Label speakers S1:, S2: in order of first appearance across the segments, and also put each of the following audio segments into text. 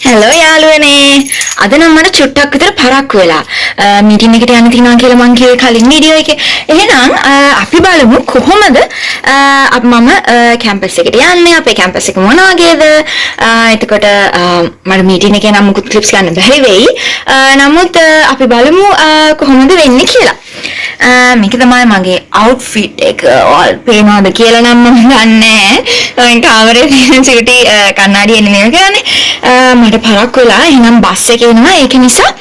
S1: Hello යාළුවනේ. අද නම් මට චුට්ටක් විතර පරක්කු වෙලා. මීටින් එකට යන්න තියෙනවා කියලා මං කිව්වේ කලින් වීඩියෝ එකේ. එහෙනම් අපි බලමු කොහොමද මම කැම්පස් එකට යන්නේ. අපේ කැම්පස් එක මොන වගේද? එතකොට මට මීටින් එකේ නම් මුකුත් ක්ලිප්ස් ගන්න බැරි වෙයි. නමුත් අපි බලමු කොහොමද වෙන්නේ කියලා. මේක තමයි මගේ අවුට්ෆිට් එක. ඔයාලා පේනවද කියලා නම් මම දන්නේ නැහැ. මම කාමරේ තියෙන චුටි කන්නඩිය එන්නේ නෙමෙයි කරන්නේ. මට පරක්කු වෙලා එහෙනම් බස් එකේ එනවා. ඒක නිසා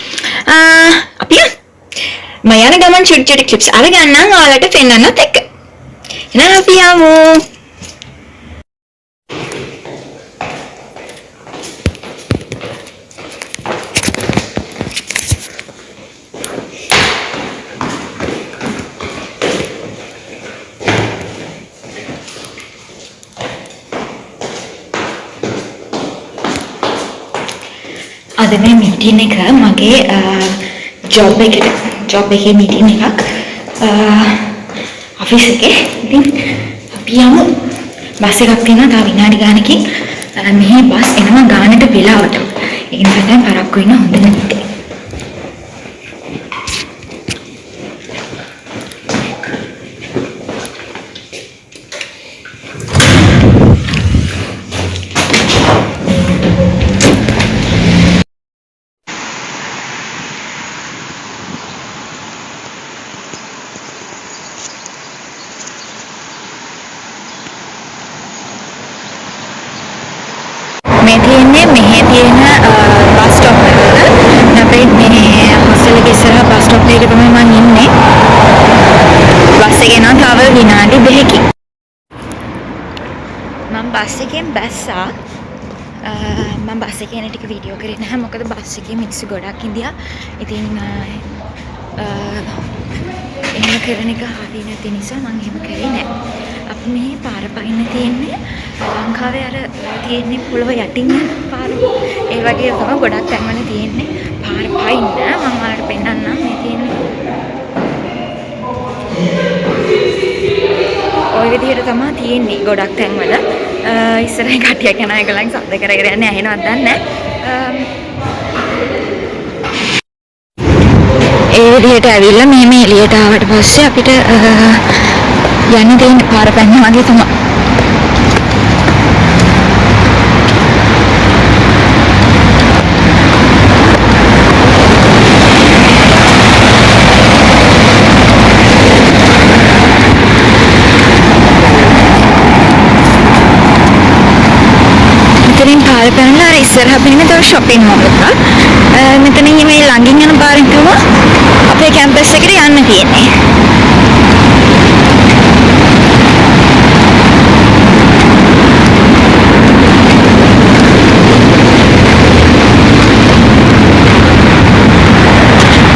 S1: අපි මම යන ගමන් චුටි ක්ලිප්ස් අරගන්නම් ඔයාලට පෙන්නන්නත් එක්ක. එහෙනම් අපි යමු. අද මේ මීටින් එක මගේ ජොබ් එකේ මීටින් එකක් ඔෆිස් එකේ. ඉතින් අපි යමු. බස් එකක් තියෙනවා තව විනාඩි ගානකින්. මෙහි බස් එනවා ගානට වෙලාවට. ඒ නිසා දැන් පරක්කු වෙන හොඳ නැත්තේ. මේ තියෙන්නේ මෙහි තියෙන බස් ස්ටොප් එක. අපේ මේ හොස්ටල් එකේ ඉස්සරහ බස් ස්ටොප් එකේ තමයි මම ඉන්නේ. බස් එක එනවා තව විනාඩි 2කින්. මම බස් එකෙන් බැස්සා. මම බස් එකේ එන ටික වීඩියෝ කරේ නැහැ මොකද බස් එකේ මිනිස්සු ගොඩක් ඉඳියා. ඉතින් එහෙම කරන එක හරි නැති නිසා මම එහෙම කරේ නැහැ. අපි මේ පාර පයින්න තියෙන්නේ ලංකාවේ අර තියෙන්නේ පොළව යටින් යන පාර. ඒ වගේ තමයි ගොඩක් තැන්වල තියෙන්නේ. පාර පයින්න මම ඔයාලට පෙන්නන්නම්. මේ තියෙන්නේ ඔය විදිහට තමයි තියෙන්නේ ගොඩක් තැන්වල. ඉස්සරහින් කට්ටියක් යන එකලන් සද්ද කරගෙන යන්නේ ඇහෙනවද දන්නේ නැහැ. ඒ විදිහට ඇවිල්ලා මෙහෙම එළියට ආවට පස්සේ අපිට යන්න තියෙන පාර පැන්න වගේ තමයි. මෙතනින් පාර පැනලා අර ඉස්සරහ පෙනෙන තව shopping mall එකක්. මෙතනින් මේ ළඟින් යන පාරෙන් තමයි අපේ කැම්පස් එකට යන්න තියෙන්නේ.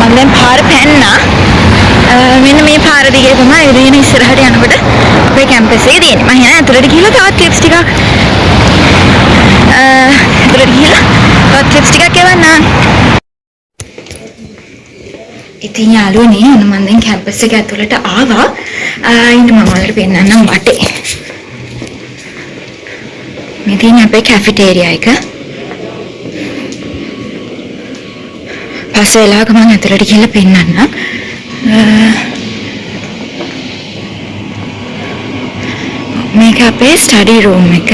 S1: මම දැන් පාර පැන්නා. මෙන්න මේ පාර දිගේ තමයි ඉදිරියෙන් ඉස්සරහට යනකොට අපේ කැම්පස් එකේ තියෙන්නේ. මම හිතන්නේ අතුලට ගිහලා තවත් ක්ලිප්ස් ටිකක් එවන්නම්. ඉතින් යාළුවනේ මම දැන් කැම්පස් එක ඇතුළට ආවා. ඉතින් මම ඔයාලට පෙන්නන්නම් වටේ. මේ තියෙන්නේ අපේ කැෆිටේරියා එක. පස්සේ වෙලාවක මම ඇතුළට ගිහලා පෙන්නන්නම්. මේක අපේ ස්ටඩි රූම් එක.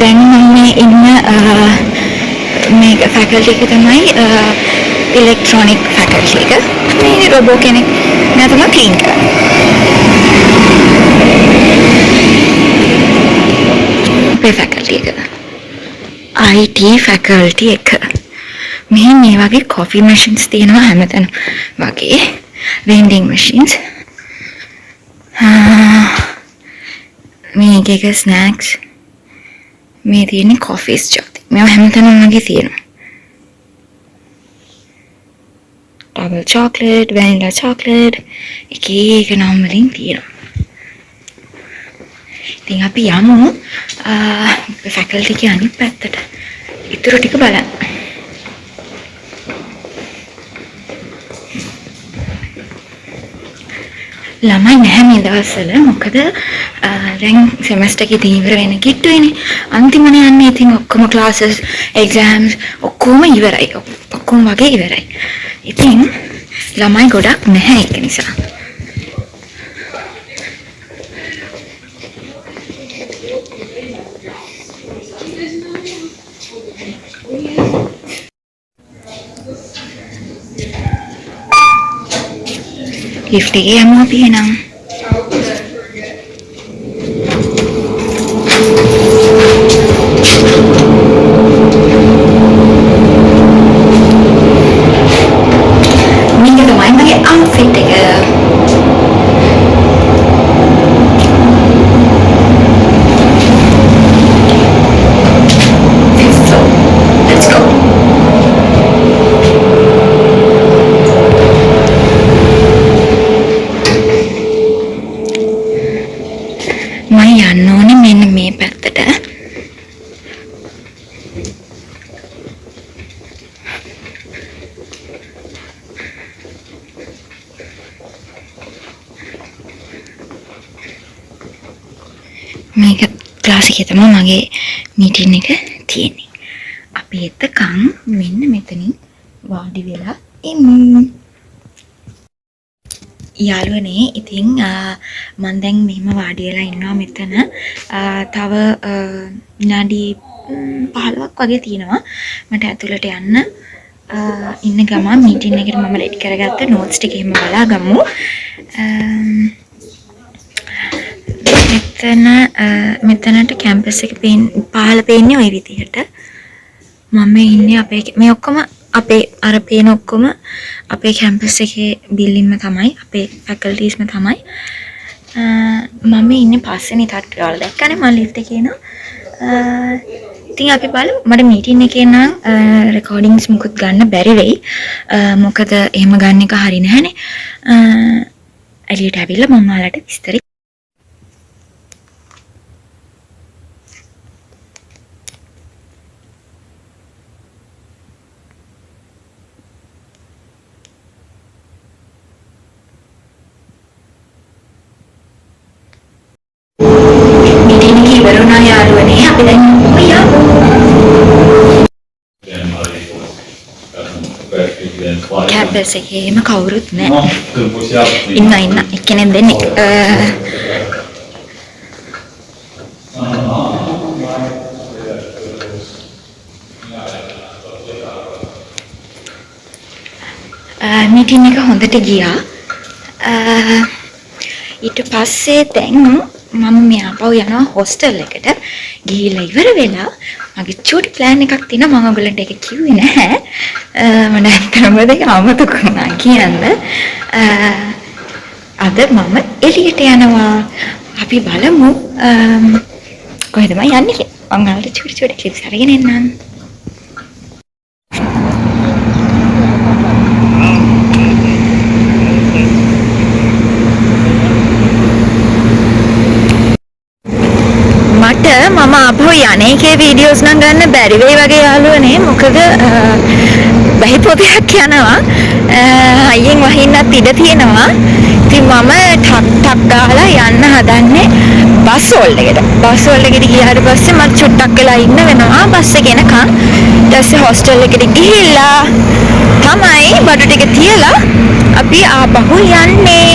S1: දැන් මම ඉන්න මේක ෆැකල්ටි එක තමයි ඉලෙක්ට්‍රොනික් ෆැකල්ටි එක. මේ රොබෝ කෙනෙක් නෑ තමයි ක්ලීන් කරන්නේ. අපේ ෆැකල්ටි එක IT ෆැකල්ටි එක. මෙහි මේ වගේ කොෆි මැෂින්ස් තියෙනවා හැමතැනම වගේ වෙන්ඩින් මැෂින්ස්. මේක එක ස්නැක්ස්. මේ තියෙන්නේ කොෆීස් ජාති. මේවා හැමතැනම වගේ තියෙනවා. ඩබල් චොක්ලට්, වැනිලා චොක්ලට් එක එක නම් වලින් තියෙනවා. ඉතින් අපි යමු ෆැකල්ටි එකේ අනිත් පැත්තට. ඊටු ටික බලන්න. ළමයි නැහැ මේ දවස්වල. මොකද දැන් සෙමස්ටර් එකේ තීව්‍ර වෙන කිට්ටුවේනේ. අන්තිමනේ යන්නේ. ඉතින් ඔක්කොම ක්ලාසස්, එක්සෑම්ස් ඔක්කොම ඉවරයි. ඔක්කොම වගේ ඉවරයි. ඉතින් ළමයි ගොඩක් නැහැ ඒක නිසා. ලිෆ්ට් එකේ යමු අපි එහෙනම්. මේක තමයි මගේ outfit එක. So, let's go. යන්න ඕනේ මෙන්න මේ පැත්තට. මේක ක්ලාස් එකේ තමයි මගේ මීටින් එක තියෙන්නේ. අපි එතකන් මෙන්න මෙතනින් වාඩි වෙලා ඉමු. යාළුවනේ ඉතින් මම දැන් මෙහෙම වාඩි වෙලා ඉන්නවා මෙතන. තව විනාඩි 15ක් වගේ තියෙනවා මට ඇතුළට යන්න. ඉන්න ගමන් මීටින් එකට මම රෙඩි කරගත්ත නෝට්ස් ටික එහෙම බලා ගමු. මෙතනට කැම්පස් එක පහළ පේන්නේ ওই විදිහට. මම ඉන්නේ අපේ මේ ඔක්කොම අපේ අර පේන ඔක්කොම අපේ කැම්පස් එකේ බිල්ඩින්ග්ම තමයි, අපේ ෆැකල්ටිස්ම තමයි. මම ඉන්නේ පස්සේනේ තාත් ඔයාලා දැක්කනේ මම ලිෆ්ට් එකේ එනවා. ඉතින් අපි බලමු. මට මීටින් එකේ නම් රෙකෝඩින්ග්ස් මුකුත් ගන්න බැරි වෙයි. මොකද එහෙම ගන්න එක හරි නැහැනේ. එළියට ඇවිල්ලා මම ඔයාලට විස්තර ඉවරුණා යාළුවනේ. අපි දැන් කැම්පස් එකේම කවුරුත් නැහැ. ඉන්න එක්කෙනෙක් දෙන්නෙක්. මීටින් එක හොඳට ගියා. ඊට පස්සේ දැන් මම මේ ආපහු යනවා හොස්ටල් එකට. ගිහිල්ලා ඉවර වෙලා මගේ චූටි ප්ලෑන් එකක් තියෙනවා. මම ඔයගලන්ට ඒක කිව්වේ නැහැ. මම ඇත්තටම දෙක අමතක වුණා කියන්න. අද මම එළියට යනවා. අපි බලමු කොහෙද මම යන්නේ කියලා. මම ඔයාලට චූටි ක්ලිප්ස් අරගෙන එන්නම්. මම ආපහු යන්නේකේ වීඩියෝස් නම් ගන්න බැරි වෙයි වගේ යාළුවනේ. මොකද බහිපොතයක් යනවා. අයියෙන් වහින්නත් ඉඩ තියෙනවා. ඉතින් මම ටක් ගාලා යන්න හදන්නේ බස් හෝල් එකට. බස් හෝල් එකට ගියාට පස්සේ මට චුට්ටක් වෙලා ඉන්න වෙනවා බස් එක එනකන්. ඊට පස්සේ හොස්ටල් එකට ගිහිල්ලා තමයි බඩු ටික තියලා අපි ආපහු යන්නේ.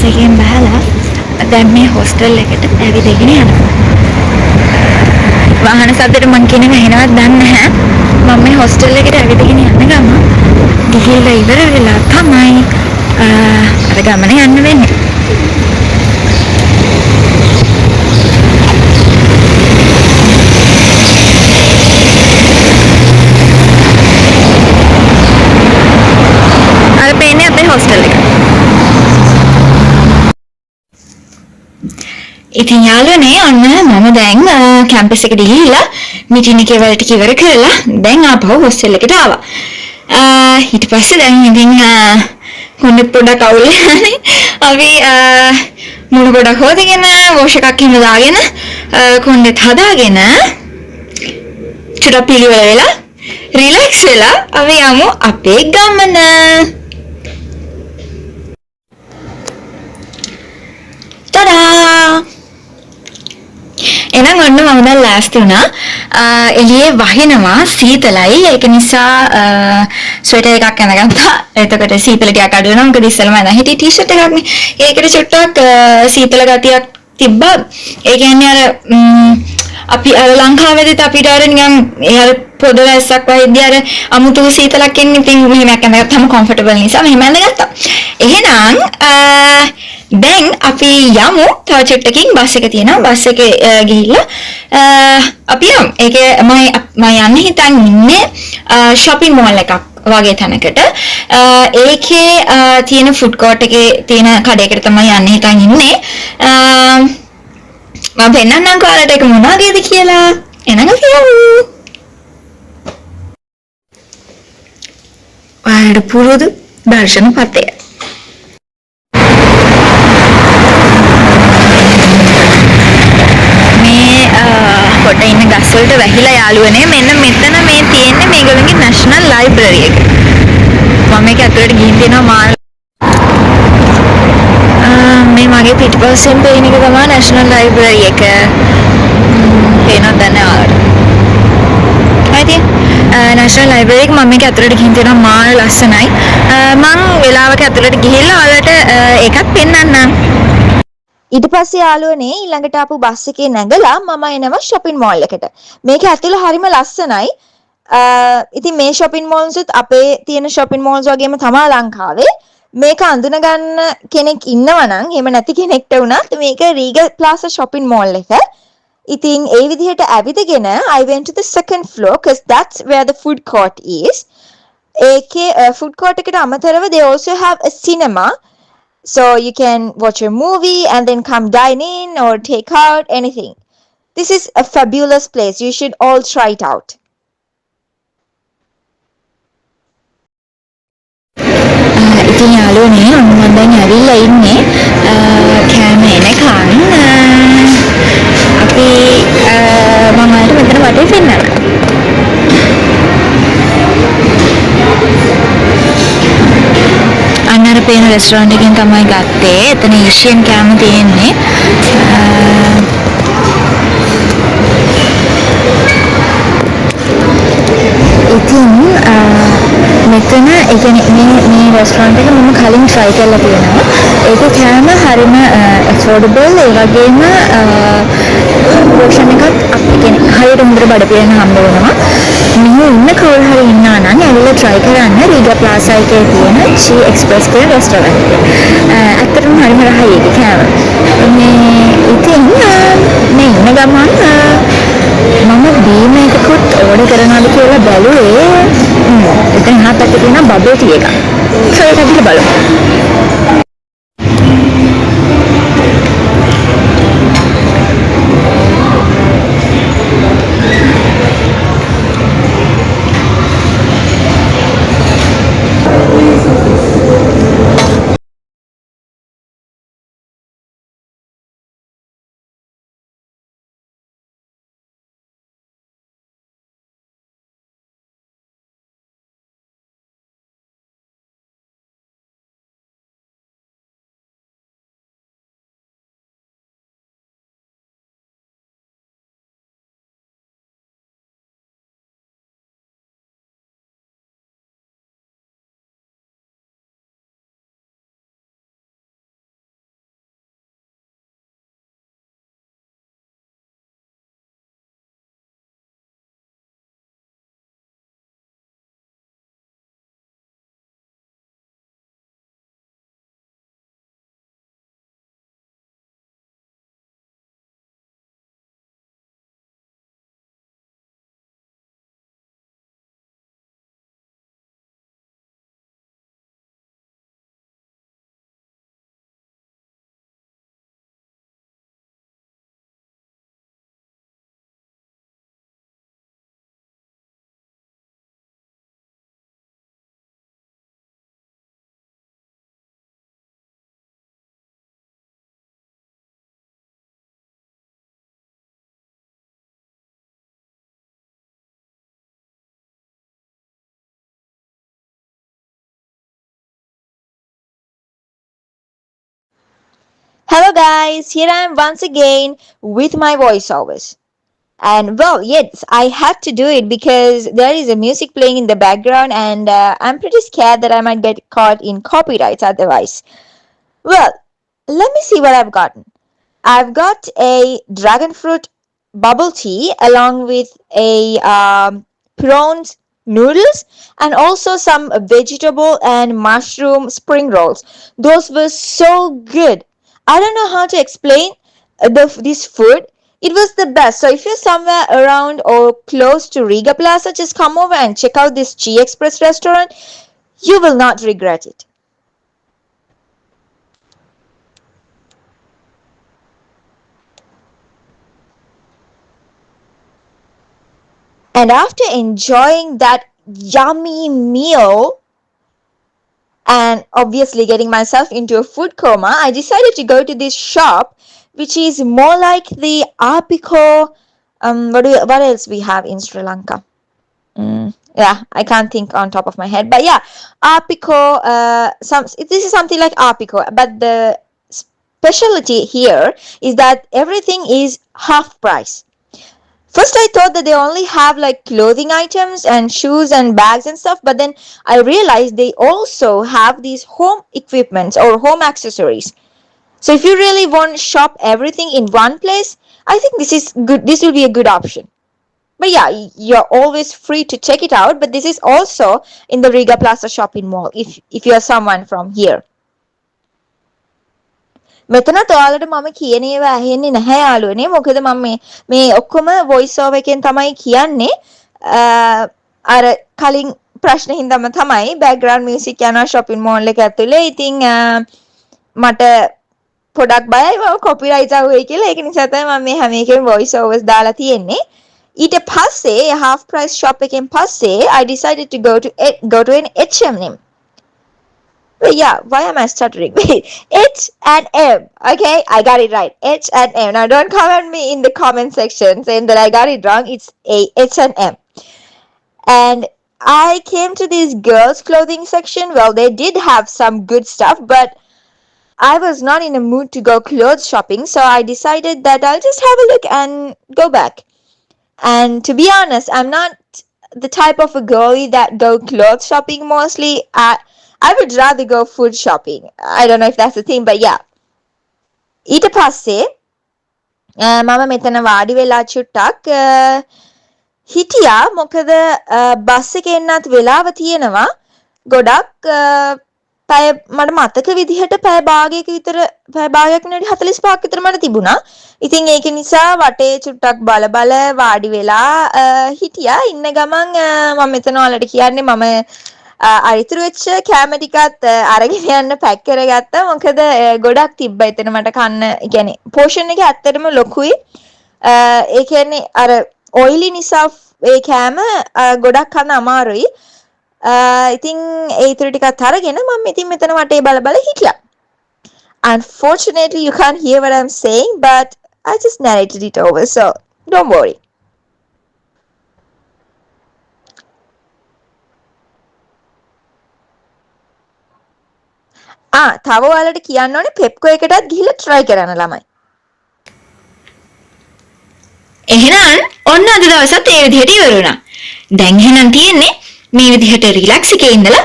S1: එකෙන් බහලා දැන් මේ හොස්ටල් එකට ඇවිදගෙන යනවා. වාහන සද්දට මං කියන එක ඇහෙනවද දන්නේ නැහැ. මම මේ හොස්ටල් එකට ඇවිදගෙන යන ගම ගිහිල්ලා ඉවර වෙලා තමයි අර ගමන යන්න වෙන්නේ. අර පේන්නේ අපේ හොස්ටල් එක. ඉතින් යාළුවනේ ඔන්න මම දැන් කැම්පස් එකට ගිහිල්ලා මීටින් එකේ වැඩ ටික ඉවර කරලා දැන් ආපහු හොස්ටල් එකට ආවා. ඊට පස්සේ දැන් ඉතින් කොන්න පොඩක් අවුල් යන්නේ. අපි මුණ පොඩක් හොදගෙන වොෂ් එකක් එහෙම දාගෙන කොණ්ඩෙත් හදාගෙන චුට්ටක් පිළිවෙල වෙලා රිලැක්ස් වෙලා අපි යමු අපේ ගමන. tada! එහෙනම් ඔන්න මම දැන් ලෑස්ති වුණා. එළියේ වහිනවා සීතලයි. ඒක නිසා ස්වෙටර් එකක් අඳගත්තා. එතකොට සීතල ටිකක් අඩු වෙනවා. මොකද ඉස්සෙල්ලාම අඳන් හිටියේ ටී-ෂර්ට් එකක් නේ. ඒකට චුට්ටක් සීතල ගතියක් තිබ්බා. ඒ කියන්නේ අර අපි අර ලංකාවේදීත් අපිට අර නිකන් ඒ අර පොද වැස්සක් වහිද්දී අර අමුතු සීතලක් එන්නේ. ඉතින් මෙහෙමයක් අඳගත්තාම කම්ෆර්ටබල් නිසා මෙහෙම අඳගත්තා. එහෙනම් දැන් අපි යමු තව චුට්ටකින් බස් එක තියෙනවා. බස් එකේ ගිහිල්ලා අපි යමු. ඒකේ මම යන්න හිතන් ඉන්නේ shopping mall එකක් වගේ තැනකට. ඒකේ තියෙන food court එකේ තියෙන කඩේකට තමයි යන්න හිතන් ඉන්නේ. මම පෙන්නන්නම් ඔයාලට ඒක මොන වගේද කියලා. එහෙනම් අපි යමු. ඔයාලට පුරුදු දර්ශන පතය. කොට ඉන්න ගස් වලට වැහිලා යාළුවනේ මෙන්න මෙතන මේ තියෙන්නේ මේගොල්ලන්ගේ නැෂනල් ලයිබ්‍රරි එක. මම මේක ඇතුළට ගිහින් තියෙනවා මේ මගේ පිටිපස්සෙන් පේන එක තමයි නැෂනල් ලයිබ්‍රරි එක. පේනවද නැහැ ඔයාලට? හරිද? නැෂනල් ලයිබ්‍රරි එක මම මේක ඇතුළට ගිහින් තියෙනවා මාර ලස්සනයි. මම වෙලාවක ඇතුළට ගිහිල්ලා ඔයාලට ඒකත් පෙන්නන්නම්. ඊට පස්සේ යාළුවනේ ඊළඟට ආපු බස් එකේ නැගලා මම එනවා shopping mall එකට. මේක ඇතුළ හරිම ලස්සනයි. ඉතින් මේ shopping malls උත් අපේ තියෙන shopping malls වගේම තමයි ලංකාවේ. මේක අඳුන ගන්න කෙනෙක් ඉන්නවා නම් එහෙම නැති කෙනෙක්ට වුණත් මේක Regal Plaza shopping mall එක. ඉතින් ඒ විදිහට ඇවිදගෙන I went to the second floor because that's where the food court is. ඒකේ food court එකට අමතරව they also have a cinema. So you can watch a movie and then come dine in or take out anything. This is a fabulous place. You should all try it out. ඉතින් යාළුවනේ මම දැන් ඇවිල්ලා ඉන්නේ කෑම එනකන් අපි මම ඔයාලට මෙතන වටේ පෙන්නන්නම්. අන්නර පේන රෙස්ටෝරන්ට් එකකින් තමයි ගත්තේ. එතන ඒෂියන් කෑම තියෙන්නේ. ඉතින් මෙතන ඒ කියන්නේ මේ රෙස්ටෝරන්ට් එක මම කලින් try කරලා තියෙනවා. ඒකේ කෑම හරිම affordable. ඒ වගේම portion එකත් අපි කියන්නේ හරියට හොඳට බඩ පිරෙන හම්බ වෙනවා. මෙහි ඉන්න කවුරු හරි ඉන්නා නම් ඇවිල්ලා try කරන්න Regal Plaza එකේ තියෙන Chi Express කියන රෙස්ටෝරන්ට් එක. ඇත්තටම හරිම රහයි ඒක කෑම. මේ ඉතින් මේ ඉන්න ගමන් මම බීම එකකුත් ඕඩර් කරනවාද කියලා බැලුවේ. එතන හත් පැත්තේ තියෙන බබල් ටී එකක්. ඒක අපි බලමු.
S2: Hello guys, here I am once again with my voiceovers. And well, yes, I had to do it because there is a music playing in the background and I'm pretty scared that I might get caught in copyrights otherwise. Well, let me see what I've gotten. I've got a dragon fruit bubble tea along with a prawns noodles and also some vegetable and mushroom spring rolls. Those were so good. I don't know how to explain this food. It was the best. So if you're somewhere around or close to Riga Plaza, just come over and check out this Chi Express restaurant. You will not regret it. And after enjoying that yummy meal and obviously getting myself into a food coma, I decided to go to this shop, which is more like the Apico. What else we have in Sri Lanka? Yeah, I can't think on top of my head, but yeah, Apico. This is something like Apico, but the specialty here is that everything is half price. First, I thought that they only have like clothing items and shoes and bags and stuff, but then I realized they also have these home equipments or home accessories. So if you really want to shop everything in one place, I think this is good. This will be a good option. But yeah, you're always free to check it out. But this is also in the Riga Plaza shopping mall if you're someone from here. මෙතනත් ඔයාලට මම කියන ඒවා ඇහෙන්නේ නැහැ යාළුවනේ. මොකද මම මේ ඔක්කොම voice over එකෙන් තමයි කියන්නේ. අර කලින් ප්‍රශ්න හින්දාම තමයි background music යනවා shopping mall එක ඇතුලේ. ඉතින් මට පොඩක් බයයි මම copyright ආවයි කියලා. ඒක නිසා තමයි මම මේ හැම එකේම voice overs දාලා තියෙන්නේ. ඊට පස්සේ half price shop එකෙන් පස්සේ I decided to go to an H&M. But yeah, why am I stuttering? Wait, H&M. Okay, I got it right. H&M. Now don't comment me in the comment section saying that I got it wrong. It's a H&M. And I came to this girls' clothing section. Well, they did have some good stuff, but I was not in a mood to go clothes shopping, so I decided that I'll just have a look and go back. And to be honest, I'm not the type of a girlie that go clothes shopping mostly. I would rather go food shopping. I don't know if that's the thing, but yeah. ඊට පස්සේ මම මෙතන වාඩි වෙලා චුට්ටක් හිටියා මොකද bus එකේ එන්නත් වෙලාව තියෙනවා ගොඩක් පැය මට මතක විදිහට පැය භාගයක නෙවෙයි 45ක් විතර මට තිබුණා. ඉතින් ඒක නිසා වටේ චුට්ටක් බල වාඩි වෙලා හිටියා. ඉන්න ගමන් මම මෙතන ඔයාලට කියන්නේ මම අරිතුරු වෙච්ච කැම ටිකත් අරගෙන යන්න පැක් කරගත්තා. මොකද ගොඩක් තිබ්බා එතන මට කන්න. ඒ කියන්නේ පෝෂන් එක ඇත්තටම ලොකුයි. ඒ කියන්නේ අර ඔයිලි නිසා ඒ කැම ගොඩක් කන්න අමාරුයි. ඉතින් ඒ ඉතුරු ටිකත් අරගෙන මම ඉතින් මෙතන වටේ බල හිටියා. Unfortunately, you can't hear what I'm saying, but I just narrated it over, so don't worry. තව ඔයාලට කියන්න ඕනේ පෙප්කෝ එකටත් ගිහිල්ලා try කරන්න ළමයි.
S1: එහෙනම් ඔන්න අද දවසත් ඒ විදිහට ඉවර වුණා. දැන් එහෙනම් තියෙන්නේ මේ විදිහට රිලැක්ස් එකේ ඉඳලා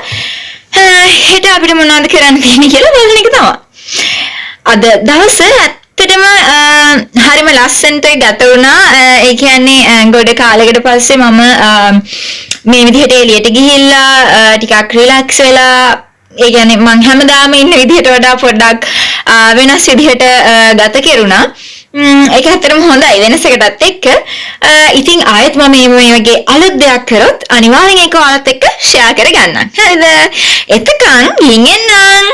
S1: හෙට අපිට මොනවද කරන්න තියෙන්නේ කියලා බලන එක තමයි. අද දවස ඇත්තටම හරිම ලස්සනට ගත වුණා. ඒ කියන්නේ ගොඩ කාලයකට පස්සේ මම මේ විදිහට එළියට ගිහිල්ලා ටිකක් රිලැක්ස් වෙලා ඒ කියන්නේ මං හැමදාම ඉන්න විදිහට වඩා පොඩ්ඩක් වෙනස් විදිහට ගත කෙරුණා. ඒක ඇත්තටම හොඳයි වෙනසකටත් එක්ක. ඉතින් ආයෙත් මම මේ වගේ අලුත් දෙයක් කරොත් අනිවාර්යෙන් ඒක ඔයාලත් එක්ක ෂෙයා කරගන්නම්. හරිද? එතකන් ගිහින් එන්නම්.